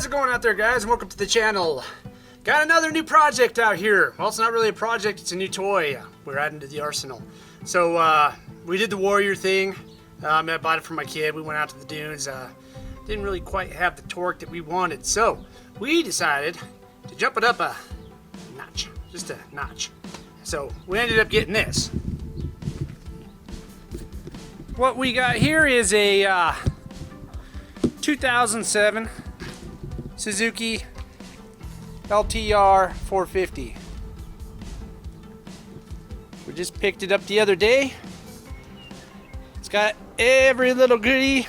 How's it going out there, guys? Welcome to the channel. Got another new project out here. Well, it's not really a project, it's a new toy we're adding to the arsenal. So we did the Warrior thing. I bought it for my kid. We went out to the dunes. Didn't really quite have the torque that we wanted, so we decided to jump it up a notch, just a notch. So we ended up getting this. What we got here is a 2007 Suzuki Ltr 450. We just picked it up the other day. It's got every little goodie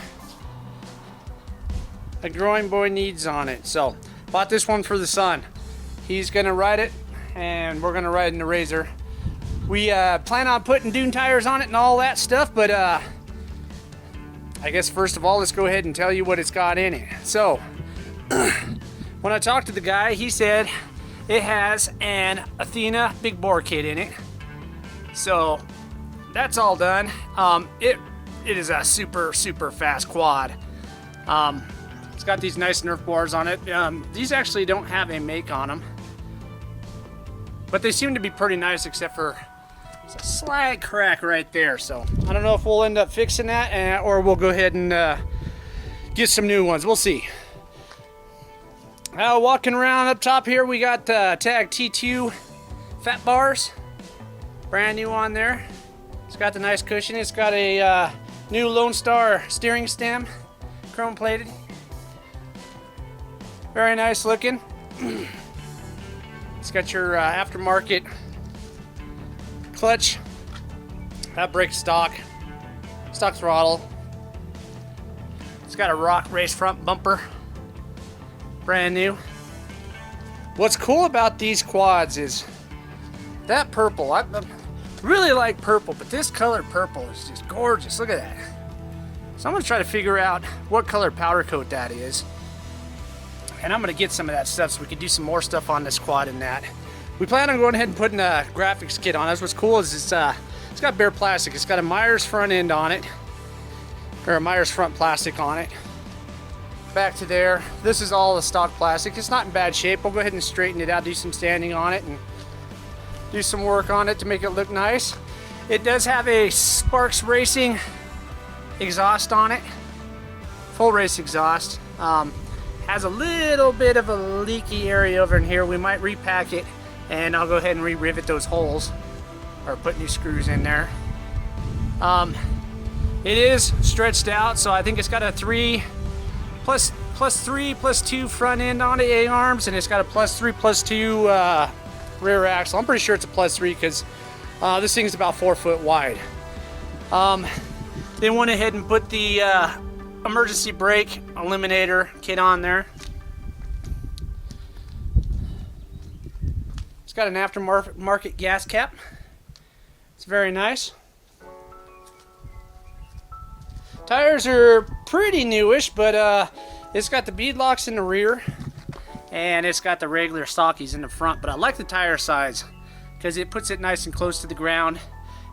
a growing boy needs on it. So bought this one for the son. He's gonna ride it and we're gonna ride in the Razor. We plan on putting dune tires on it and all that stuff, but I guess first of all, let's go ahead and tell you what it's got in it. So when I talked to the guy, he said it has an Athena big bore kit in it. So that's all done. It is a super fast quad. It's got these nice Nerf bars on it. These actually don't have a make on them, but they seem to be pretty nice, except for a slight crack right there. So I don't know if we'll end up fixing that or we'll go ahead and get some new ones. We'll see. Walking around up top here, we got Tag T2 fat bars, brand new on there. It's got the nice cushion. It's got a new Lone Star steering stem, chrome plated. Very nice looking. It's got your aftermarket clutch, brake stock throttle. It's got a rock race front bumper, brand new. What's cool about these quads is that purple. I really like purple, but this colored purple is just gorgeous. Look at that. So I'm gonna try to figure out what color powder coat that is, and I'm gonna get some of that stuff so we can do some more stuff on this quad and that. We plan on going ahead and putting a graphics kit on. That's what's cool is it's got bare plastic. It's got a Myers front end on it, or a Myers front plastic on it. Back to there. This is all the stock plastic. It's not in bad shape. We'll go ahead and straighten it out, do some sanding on it, and do some work on it to make it look nice. It does have a Sparks Racing exhaust on it, full race exhaust. Has a little bit of a leaky area over in here. We might repack it, and I'll go ahead and re-rivet those holes or put new screws in there. It is stretched out, so I think it's got a 3 plus 3 plus 2 front end on it, A-arms, and it's got a plus 3 plus 2 rear axle. I'm pretty sure it's a plus 3 because this thing's about 4 foot wide. They went ahead and put the emergency brake Eliminator kit on there. It's got an aftermarket gas cap. It's very nice. Tires are pretty newish, but it's got the bead locks in the rear and it's got the regular stockies in the front, but I like the tire size because it puts it nice and close to the ground.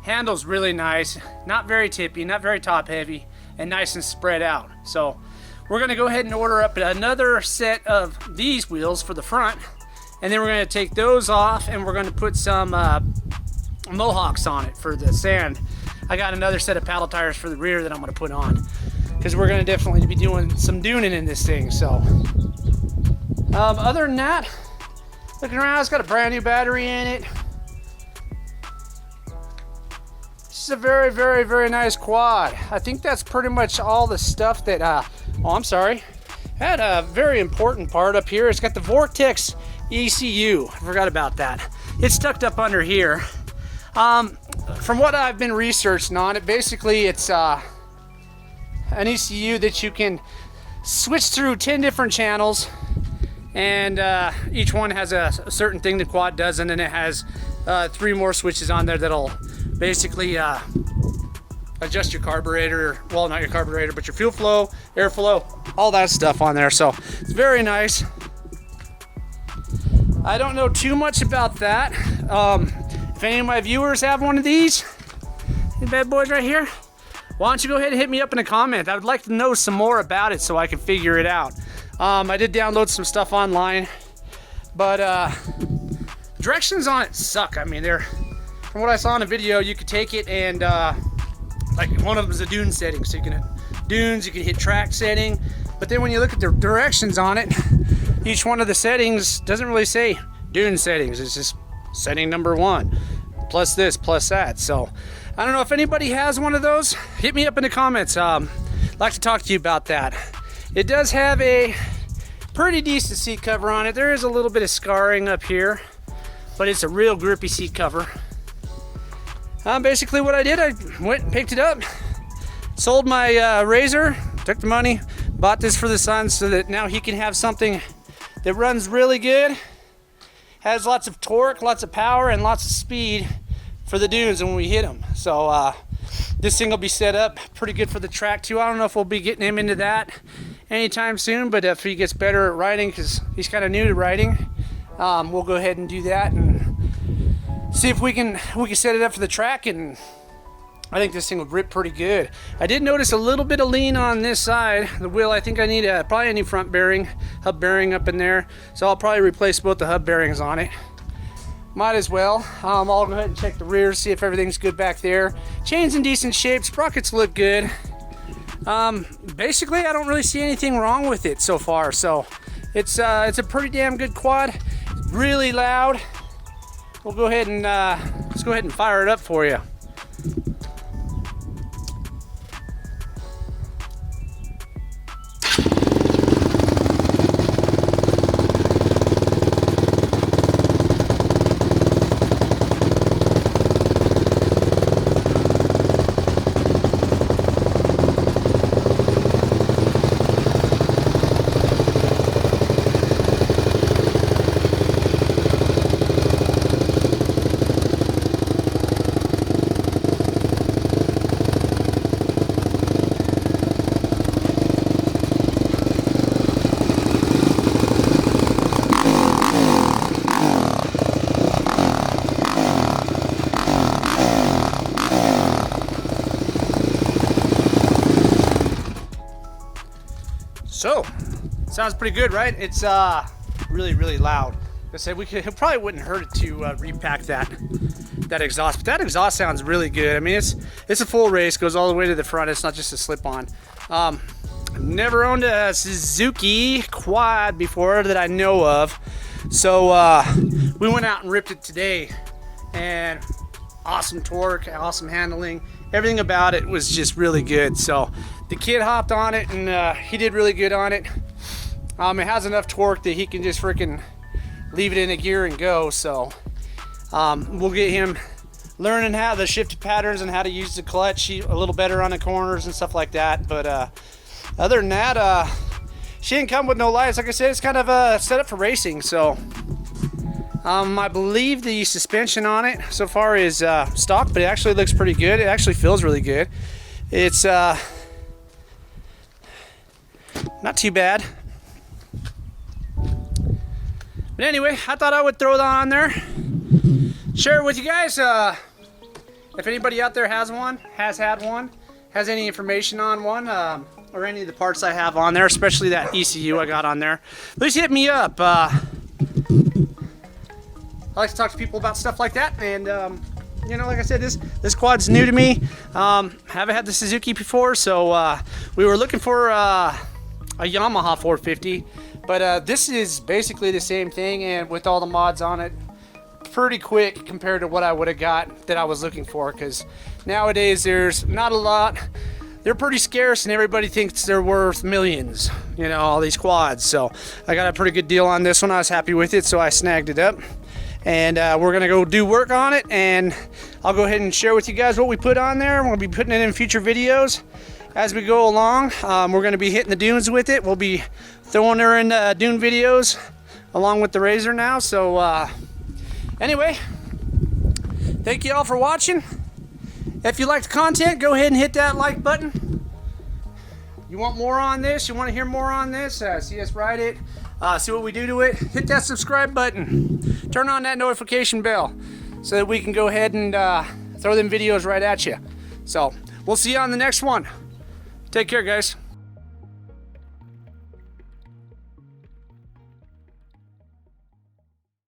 Handles really nice, not very tippy, not very top heavy, and nice and spread out. So we're going to go ahead and order up another set of these wheels for the front, and then we're going to take those off and we're going to put some Mohawks on it for the sand. I got another set of paddle tires for the rear that I'm going to put on because we're going to definitely be doing some duning in this thing. So other than that, looking around, it's got a brand new battery in it. This is a very nice quad. I think that's pretty much all the stuff that oh, I'm sorry, had a very important part up here. It's got the Vortex Ecu. I forgot about that. It's tucked up under here. From what I've been researching on it, basically it's an ECU that you can switch through 10 different channels, and each one has a certain thing the quad does, and then it has 3 more switches on there that'll basically adjust your carburetor, well, not your carburetor, but your fuel flow, airflow, all that stuff on there. So it's very nice. I don't know too much about that. If any of my viewers have one of these bad boys right here, why don't you go ahead and hit me up in a comment. I would like to know some more about it so I can figure it out. I did download some stuff online, but directions on it suck. I mean, from what I saw in the video, you could take it and like one of them is a dune setting, so you can dunes, you can hit track setting, but then when you look at the directions on it, each one of the settings doesn't really say dune settings. It's just setting number 1 plus this plus that. So I don't know if anybody has one of those. Hit me up in the comments. I'd like to talk to you about that. It does have a pretty decent seat cover on it. There is a little bit of scarring up here, but it's a real grippy seat cover. Basically what I did, I went and picked it up, sold my Razor, took the money, bought this for the son so that now he can have something that runs really good, has lots of torque, lots of power, and lots of speed for the dunes when we hit them. So this thing will be set up pretty good for the track too. I don't know if we'll be getting him into that anytime soon, but if he gets better at riding, because he's kind of new to riding, we'll go ahead and do that and see if we can set it up for the track, and I think this thing would rip pretty good. I did notice a little bit of lean on this side. The wheel, I think I need probably a new front bearing, hub bearing up in there. So I'll probably replace both the hub bearings on it. Might as well. I'll go ahead and check the rear, see if everything's good back there. Chain's in decent shape, sprockets look good. Basically, I don't really see anything wrong with it so far. So it's a pretty damn good quad. It's really loud. We'll go ahead and let's go ahead and fire it up for you. So, sounds pretty good, right? It's really, really loud. I said it probably wouldn't hurt it to repack that exhaust, but that exhaust sounds really good. I mean, it's a full race, goes all the way to the front. It's not just a slip-on. I've never owned a Suzuki quad before that I know of, so we went out and ripped it today, and awesome torque, awesome handling. Everything about it was just really good. So the kid hopped on it and he did really good on it. It has enough torque that he can just freaking leave it in a gear and go. So we'll get him learning how the shift patterns and how to use the clutch a little better on the corners and stuff like that. But other than that, she didn't come with no lights. Like I said, it's kind of set up for racing. So I believe the suspension on it so far is stock, but it actually looks pretty good. It actually feels really good. It's not too bad. But anyway, I thought I would throw that on there, share it with you guys. If anybody out there has one, has had one, has any information on one, or any of the parts I have on there, especially that ECU I got on there, please hit me up. I like to talk to people about stuff like that, and you know, like I said, this quad's new to me. Haven't had the Suzuki before, so we were looking for a Yamaha 450, but this is basically the same thing, and with all the mods on it, pretty quick compared to what I would have got that I was looking for, because nowadays there's not a lot. They're pretty scarce, and everybody thinks they're worth millions, you know, all these quads. So I got a pretty good deal on this one. I was happy with it, so I snagged it up. And we're gonna go do work on it, and I'll go ahead and share with you guys what we put on there. We'll be putting it in future videos as we go along. We're gonna be hitting the dunes with it. We'll be throwing her in dune videos along with the Razor now. So anyway, thank you all for watching. If you like the content, go ahead and hit that like button. You want more on this? You want to hear more on this? See us ride it? See what we do to it? Hit that subscribe button. Turn on that notification bell so that we can go ahead and throw them videos right at you. So we'll see you on the next one. Take care, guys.